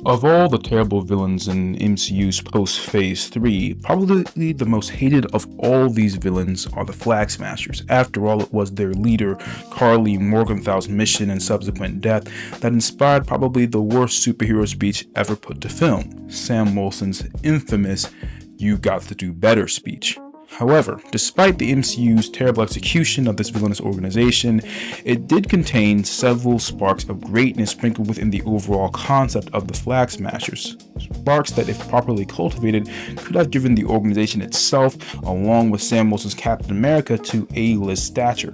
Of all the terrible villains in MCU's post-Phase 3, probably the most hated of all these villains are the FlagSmashers. After all, it was their leader, Karli Morgonthu's mission and subsequent death that inspired probably the worst superhero speech ever put to film, Sam Wilson's infamous "You got to do better" speech. However, despite the MCU's terrible execution of this villainous organization, it did contain several sparks of greatness sprinkled within the overall concept of the FlagSmashers. Sparks that, if properly cultivated, could have driven the organization itself, along with Sam Wilson's Captain America, to A-list stature.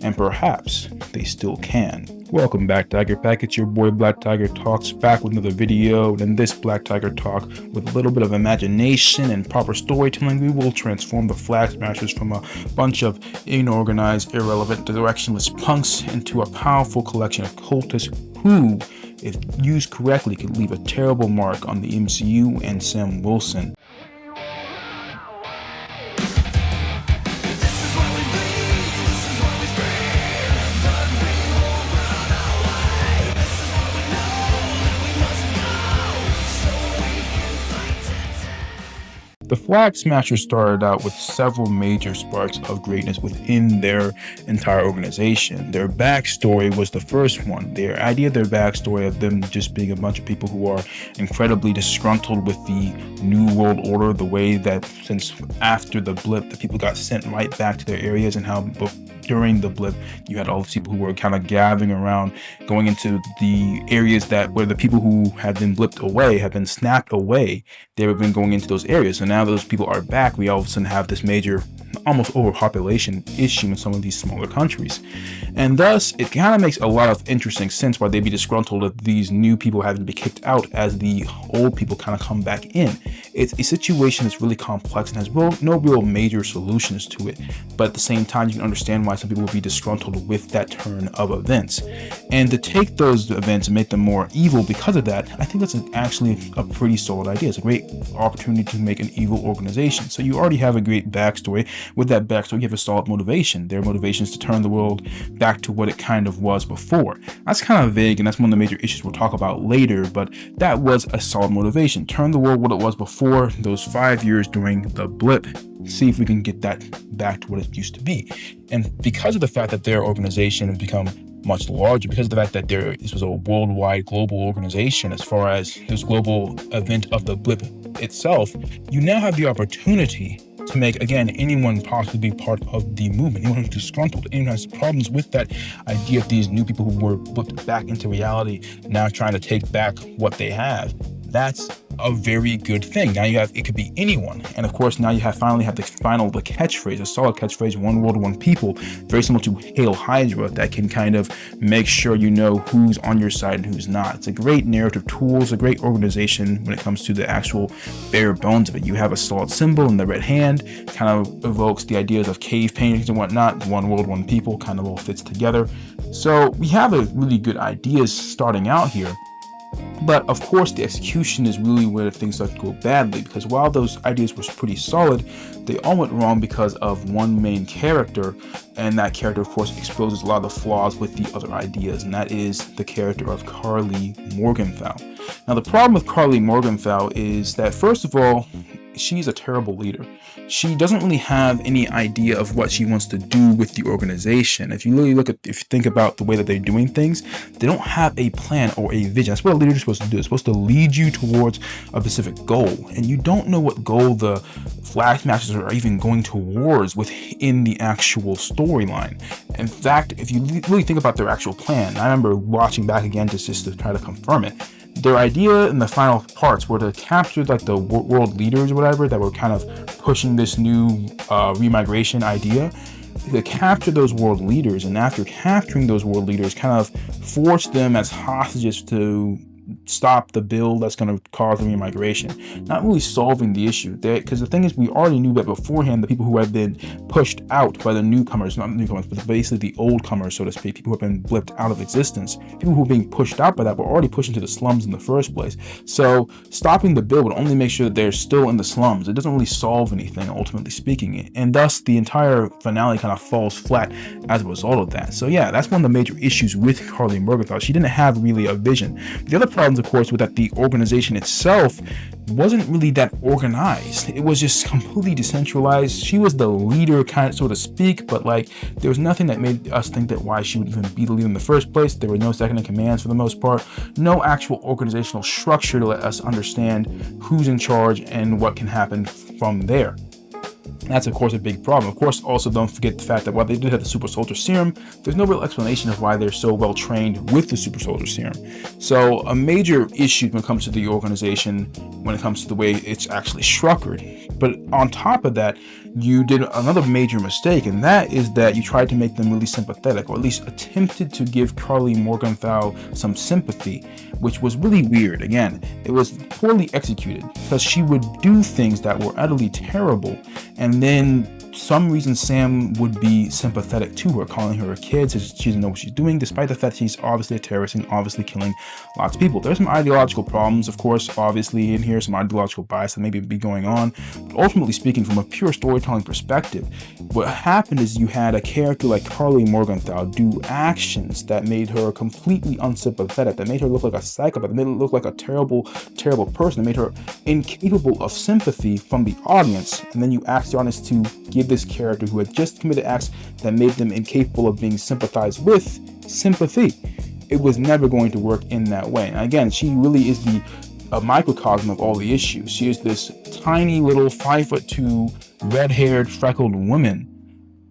And perhaps they still can. Welcome back, Tiger Pack. It's your boy Black Tiger Talks, back with another video. And in this Black Tiger Talk, with a little bit of imagination and proper storytelling, we will transform the FlagSmashers from a bunch of unorganized, irrelevant, directionless punks into a powerful collection of cultists who, if used correctly, could leave a terrible mark on the MCU and Sam Wilson. The FlagSmashers started out with several major sparks of greatness within their entire organization. Their backstory was the first one. Their backstory of them just being a bunch of people who are incredibly disgruntled with the New World Order, the way that since after the blip, the people got sent right back to their areas, and how during the blip, you had all these people who were kind of gathering around, going into the areas that where the people who had been blipped away, had been snapped away, they have been going into those areas. So now those people are back, we all of a sudden have this major, almost overpopulation issue in some of these smaller countries. And thus, it kind of makes a lot of interesting sense why they'd be disgruntled at these new people having to be kicked out as the old people kind of come back in. It's a situation that's really complex and has no real major solutions to it, but at the same time, you can understand why some people would be disgruntled with that turn of events. And to take those events and make them more evil because of that, I think that's actually a pretty solid idea. It's a great opportunity to make an evil organization. So you already have a great backstory. With that backstory, you have a solid motivation. Their motivation is to turn the world back to what it kind of was before. That's kind of vague, and that's one of the major issues we'll talk about later, but that was a solid motivation. Turn the world what it was before those 5 years during the blip. See if we can get that back to what it used to be. And because of the fact that their organization has become much larger, because of the fact that this was a worldwide global organization, as far as this global event of the blip itself, you now have the opportunity to make, again, anyone possibly be part of the movement. Anyone who's disgruntled, anyone who has problems with that idea of these new people who were put back into reality, now trying to take back what they have. That's a very good thing. Now it could be anyone. And of course, now you finally have the catchphrase, a solid catchphrase, one world, one people, very similar to Hail Hydra, that can kind of make sure you know who's on your side and who's not. It's a great narrative tool. It's a great organization when it comes to the actual bare bones of it. You have a solid symbol in the red hand, kind of evokes the ideas of cave paintings and whatnot. One world, one people kind of all fits together. So we have a really good ideas starting out here. But of course, the execution is really where things start to go badly, because while those ideas were pretty solid, they all went wrong because of one main character, and that character, of course, exposes a lot of the flaws with the other ideas, and that is the character of Karli Morgonthu. Now, the problem with Karli Morgonthu is that, first of all, she's a terrible leader. She doesn't really have any idea of what she wants to do with the organization. If you really think about the way that they're doing things, they don't have a plan or a vision. That's what a leader is supposed to do. It's supposed to lead you towards a specific goal, and you don't know what goal the FlagSmashers are even going towards within the actual storyline. In fact, if you really think about their actual plan, I remember watching back again just to try to confirm it. Their idea in the final parts were to capture like the world leaders or whatever that were kind of pushing this new remigration idea. To capture those world leaders, and after capturing those world leaders, kind of force them as hostages to stop the bill that's going to cause the remigration. Not really solving the issue there, because the thing is, we already knew that beforehand, the people who had been pushed out by the newcomers, not newcomers, but basically the old comers, so to speak, people who have been blipped out of existence, people who were being pushed out by that were already pushed into the slums in the first place. So stopping the bill would only make sure that they're still in the slums. It doesn't really solve anything, ultimately speaking, and thus the entire finale kind of falls flat as a result of that. So yeah, that's one of the major issues with Karli Morgonthu. She didn't have really a vision. The other problems, of course, were that the organization itself wasn't really that organized. It was just completely decentralized. She was the leader, kind of, so to speak, but like there was nothing that made us think that why she would even be the leader in the first place. There were no second in commands for the most part, no actual organizational structure to let us understand who's in charge and what can happen from there. That's, of course, a big problem. Of course, also don't forget the fact that while they did have the super soldier serum, there's no real explanation of why they're so well trained with the super soldier serum. So a major issue when it comes to the organization, when it comes to the way it's actually structured. But on top of that, you did another major mistake, and that is that you tried to make them really sympathetic, or at least attempted to give Karli Morgonthu some sympathy, which was really weird. Again, it was poorly executed because she would do things that were utterly terrible, and then some reason Sam would be sympathetic to her, calling her a kid, says she doesn't know what she's doing, despite the fact she's obviously a terrorist and obviously killing lots of people. There's some ideological problems, of course, obviously in here, some ideological bias that maybe be going on. But ultimately speaking, from a pure storytelling perspective, what happened is you had a character like Karli Morgonthu do actions that made her completely unsympathetic, that made her look like a psychopath, that made her look like a terrible, terrible person, that made her incapable of sympathy from the audience. And then you asked the audience to give this character who had just committed acts that made them incapable of being sympathized with sympathy. It was never going to work in that way. And again, she really is a microcosm of all the issues. She is this tiny little 5'2", red-haired, freckled woman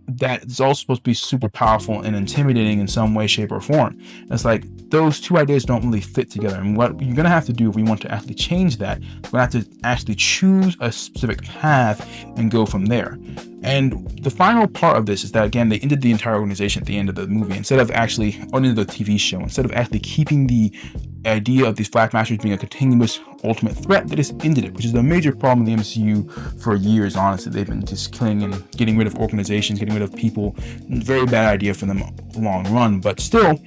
that is also supposed to be super powerful and intimidating in some way, shape, or form. And it's like those two ideas don't really fit together. And what you're going to have to do if we want to actually change that, we're going to have to actually choose a specific path and go from there. And the final part of this is that, again, they ended the entire organization at the end of the movie, instead of actually, or into the TV show, instead of actually keeping the idea of these FlagSmashers being a continuous ultimate threat, they just ended it, which is a major problem in the MCU for years, honestly. They've been just killing and getting rid of organizations, getting rid of people. Very bad idea for them long run, but still,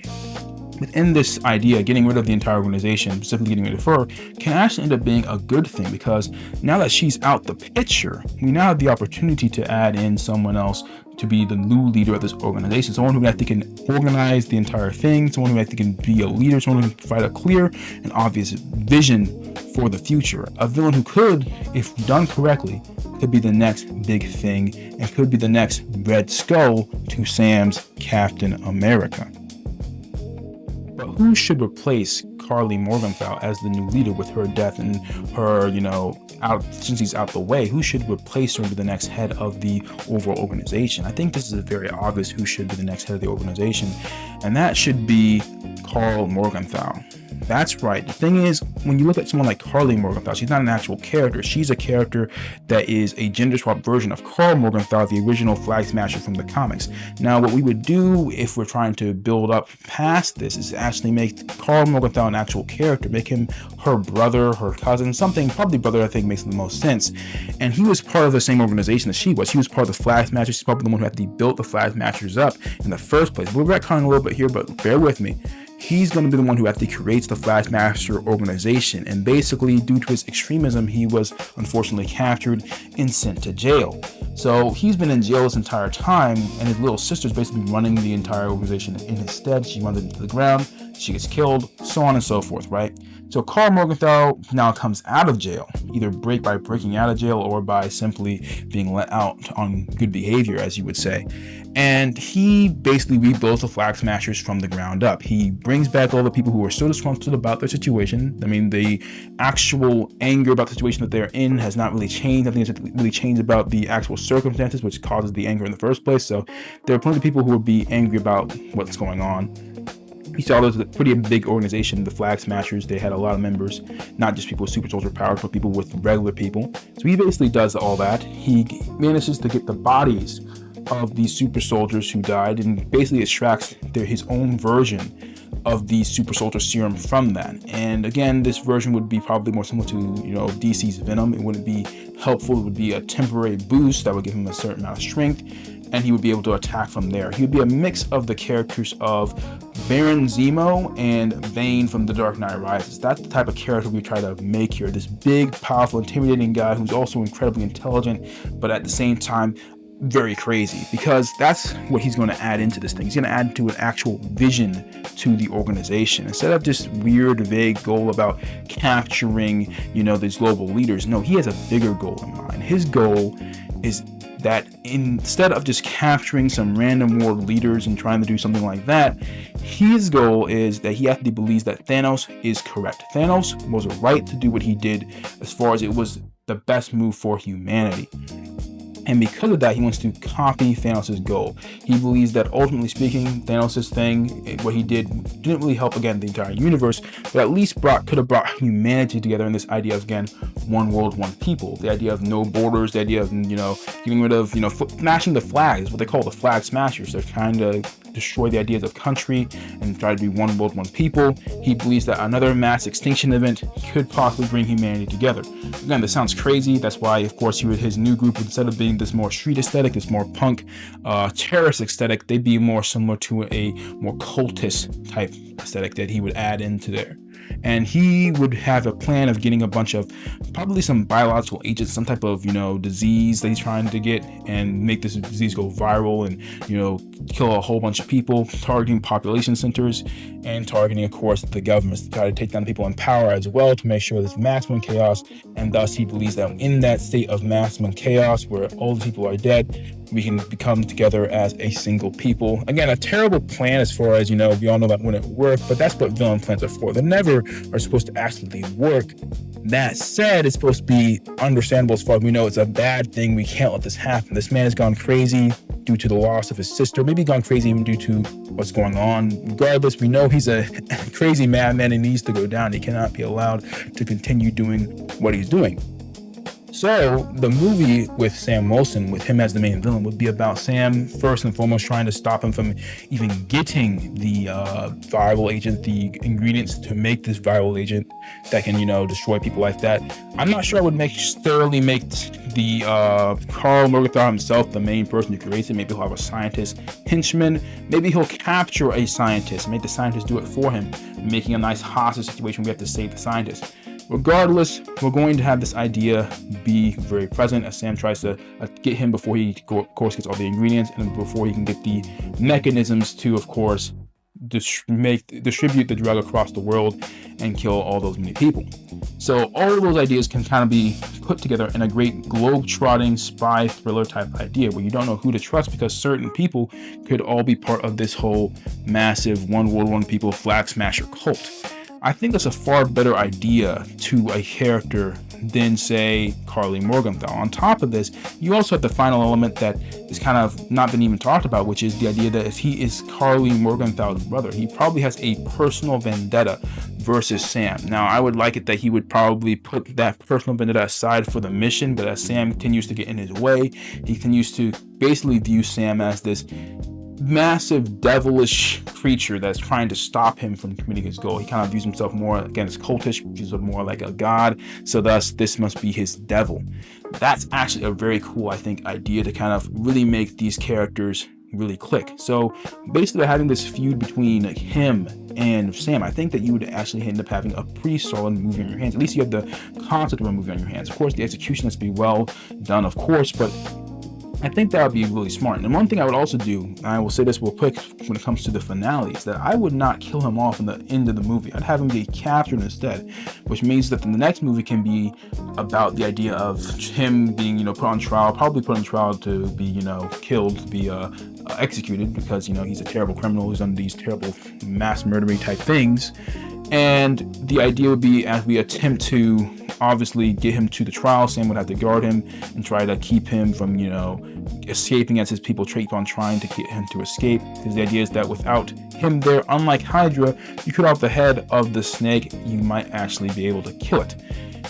within this idea, getting rid of the entire organization, specifically getting rid of her, can actually end up being a good thing, because now that she's out the picture, we now have the opportunity to add in someone else to be the new leader of this organization, someone who actually can organize the entire thing, someone who actually can be a leader, someone who can provide a clear and obvious vision for the future. A villain who could, if done correctly, could be the next big thing and could be the next Red Skull to Sam's Captain America. But who should replace Karli Morgonthu as the new leader with her death and her, since he's out the way? Who should replace her to be the next head of the overall organization? I think this is very obvious who should be the next head of the organization, and that should be Karli Morgonthu. That's right. The thing is, when you look at someone like Karli Morgonthu, she's not an actual character. She's a character that is a gender swap version of Karli Morgonthu, the original FlagSmasher from the comics. Now, what we would do if we're trying to build up past this is actually make Karli Morgonthu an actual character, make him her brother, her cousin, something, probably brother I think makes the most sense. And he was part of the same organization that she was. He was part of the FlagSmashers. He's probably the one who actually built the FlagSmashers up in the first place. We're retconning a little bit here, but bear with me. He's going to be the one who actually creates the FlagSmasher organization, and basically due to his extremism, he was unfortunately captured and sent to jail. So he's been in jail this entire time, and his little sister's basically running the entire organization in his stead. She runs it into the ground, she gets killed, so on and so forth, right? So Karli Morgonthu now comes out of jail, either by breaking out of jail or by simply being let out on good behavior, as you would say. And he basically rebuilds the FlagSmashers from the ground up. He brings back all the people who are so disgruntled about their situation. I mean, the actual anger about the situation that they're in has not really changed. I think it's really changed about the actual circumstances, which causes the anger in the first place. So there are plenty of people who would be angry about what's going on. You saw there's a pretty big organization, the FlagSmashers. They had a lot of members, not just people with super soldier powers, but people with regular people. So he basically does all that. He manages to get the bodies of these super soldiers who died and basically extracts his own version of the super soldier serum from that. And again, this version would be probably more similar to DC's Venom. It wouldn't be helpful. It would be a temporary boost that would give him a certain amount of strength, and he would be able to attack from there. He would be a mix of the characters of Baron Zemo and Bane from The Dark Knight Rises. That's the type of character we try to make here. This big, powerful, intimidating guy who's also incredibly intelligent, but at the same time very crazy, because that's what he's going to add into this thing. He's going to add to an actual vision to the organization instead of just weird, vague goal about capturing, these global leaders. No, he has a bigger goal in mind. His goal is that instead of just capturing some random world leaders and trying to do something like that, his goal is that he actually believes that Thanos is correct. Thanos was right to do what he did as far as it was the best move for humanity. And because of that, he wants to copy Thanos' goal. He believes that ultimately speaking, Thanos' thing, what he did, didn't really help, again, the entire universe, but at least could have brought humanity together in this idea of, again, one world, one people. The idea of no borders, the idea of, getting rid of, smashing the flags, what they call the FlagSmashers. They're trying to destroy the ideas of country and try to be one world, one people. He believes that another mass extinction event could possibly bring humanity together. Again, this sounds crazy. That's why, of course, his new group, instead of being this more street aesthetic, this more punk, terrorist aesthetic, they'd be more similar to a more cultist type aesthetic that he would add into there. And he would have a plan of getting a bunch of probably some biological agents, some type of, disease that he's trying to get, and make this disease go viral and, kill a whole bunch of people, targeting population centers and targeting, of course, the governments to try to take down the people in power as well, to make sure there's maximum chaos. And thus he believes that in that state of maximum chaos where all the people are dead, we can become together as a single people. Again, a terrible plan as far as, we all know that wouldn't work, but that's what villain plans are for. They never are supposed to actually work. That said, it's supposed to be understandable as far as we know it's a bad thing. We can't let this happen. This man has gone crazy due to the loss of his sister, maybe gone crazy even due to what's going on. Regardless, we know he's a crazy madman and needs to go down. He cannot be allowed to continue doing what he's doing. So the movie with Sam Wilson, with him as the main villain, would be about Sam first and foremost trying to stop him from even getting the viral agent, the ingredients to make this viral agent that can, destroy people like that. I'm not sure I would necessarily make the Karli Morgonthu himself the main person who creates it. Maybe he'll have a scientist henchman. Maybe he'll capture a scientist and make the scientist do it for him, making a nice hostage situation. We have to save the scientist. Regardless, we're going to have this idea be very present as Sam tries to get him before he, of course, gets all the ingredients and before he can get the mechanisms to, of course, distribute the drug across the world and kill all those many people. So all of those ideas can kind of be put together in a great globe-trotting spy thriller type idea where you don't know who to trust because certain people could all be part of this whole massive one world, one people flag smasher cult. I think that's a far better idea to a character than, say, Karli Morgonthu. On top of this, you also have the final element that is kind of not been even talked about, which is the idea that if he is Karli Morgonthu's brother, he probably has a personal vendetta versus Sam. Now, I would like it that he would probably put that personal vendetta aside for the mission, but as Sam continues to get in his way, he continues to basically view Sam as this massive devilish creature that's trying to stop him from committing his goal. He kind of views himself more, again, as cultish, views him more like a god, so thus this must be his devil. That's actually a very cool, I think, idea to kind of really make these characters really click. So basically having this feud between him and Sam, I think that you would actually end up having a pretty solid movie on your hands. At least you have the concept of a movie on your hands. Of course, the execution has to be well done, of course, but I think that would be really smart. And one thing I would also do, and I will say this real quick when it comes to the finale, is that I would not kill him off in the end of the movie. I'd have him get captured instead, which means that the next movie can be about the idea of him being, put on trial, probably put on trial to be, killed, to be executed because, he's a terrible criminal who's done these terrible mass murdering type things. And the idea would be, as we attempt to obviously get him to the trial, Sam would have to guard him and try to keep him from, escaping as his people keep on trying to get him to escape. Because the idea is that without him there, unlike Hydra, you cut off the head of the snake, you might actually be able to kill it.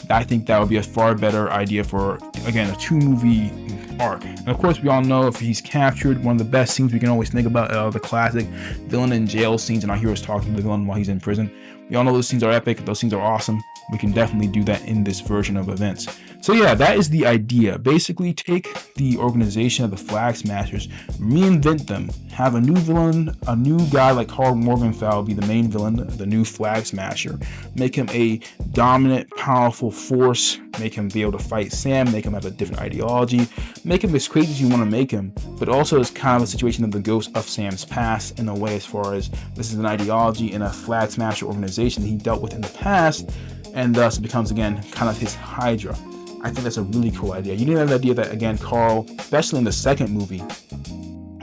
I think that would be a far better idea for, again, a 2-movie arc. And of course, we all know if he's captured, one of the best scenes we can always think about the classic villain in jail scenes and our heroes talking to the villain while he's in prison. We all know those scenes are epic. Those scenes are awesome. we can definitely do that in this version of events. So yeah, that is the idea. Basically, take the organization of the FlagSmashers, reinvent them, have a new villain, a new guy like Karli Morgonthu be the main villain, the new FlagSmasher, make him a dominant, powerful force, make him be able to fight Sam, make him have a different ideology, make him as crazy as you want to make him, but also it's kind of a situation of the ghost of Sam's past in a way, as far as this is an ideology in a FlagSmasher organization that he dealt with in the past, and thus it becomes again kind of his Hydra. I think that's a really cool idea. You didn't have the idea that, again, Carl, especially in the second movie,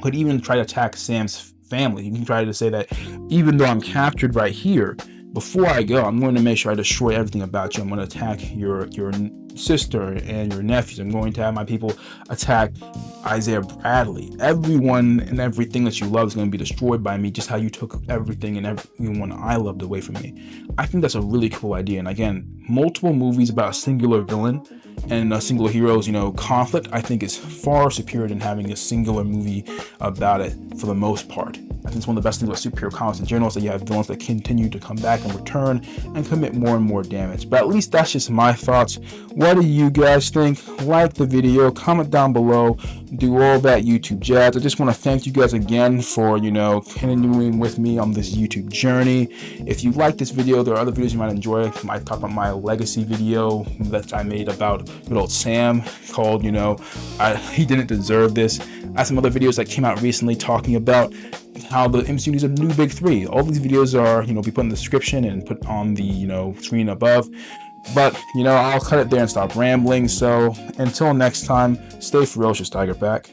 could even try to attack Sam's family. He can try to say that even though I'm captured right here, before I go, I'm going to make sure I destroy everything about you. I'm going to attack your sister and your nephews. I'm going to have my people attack Isaiah Bradley. Everyone and everything that you love is going to be destroyed by me, just how you took everything and everyone I loved away from me. I think that's a really cool idea. And again, multiple movies about a singular villain and a singular hero's, conflict, I think is far superior than having a singular movie about it for the most part. I think it's one of the best things about superhero comics in general is that you have villains that continue to come back and return and commit more and more damage. But at least that's just my thoughts. What do you guys think? Like the video, comment down below, do all that YouTube jazz. I just want to thank you guys again for, continuing with me on this YouTube journey. If you like this video, there are other videos you might enjoy. I might talk about my legacy video that I made about good old Sam called, he didn't deserve this. I have some other videos that came out recently talking about how the MCU needs a new big three. All these videos are, be put in the description and put on the, screen above. But, I'll cut it there and stop rambling. So until next time, stay ferocious, Tiger Pack.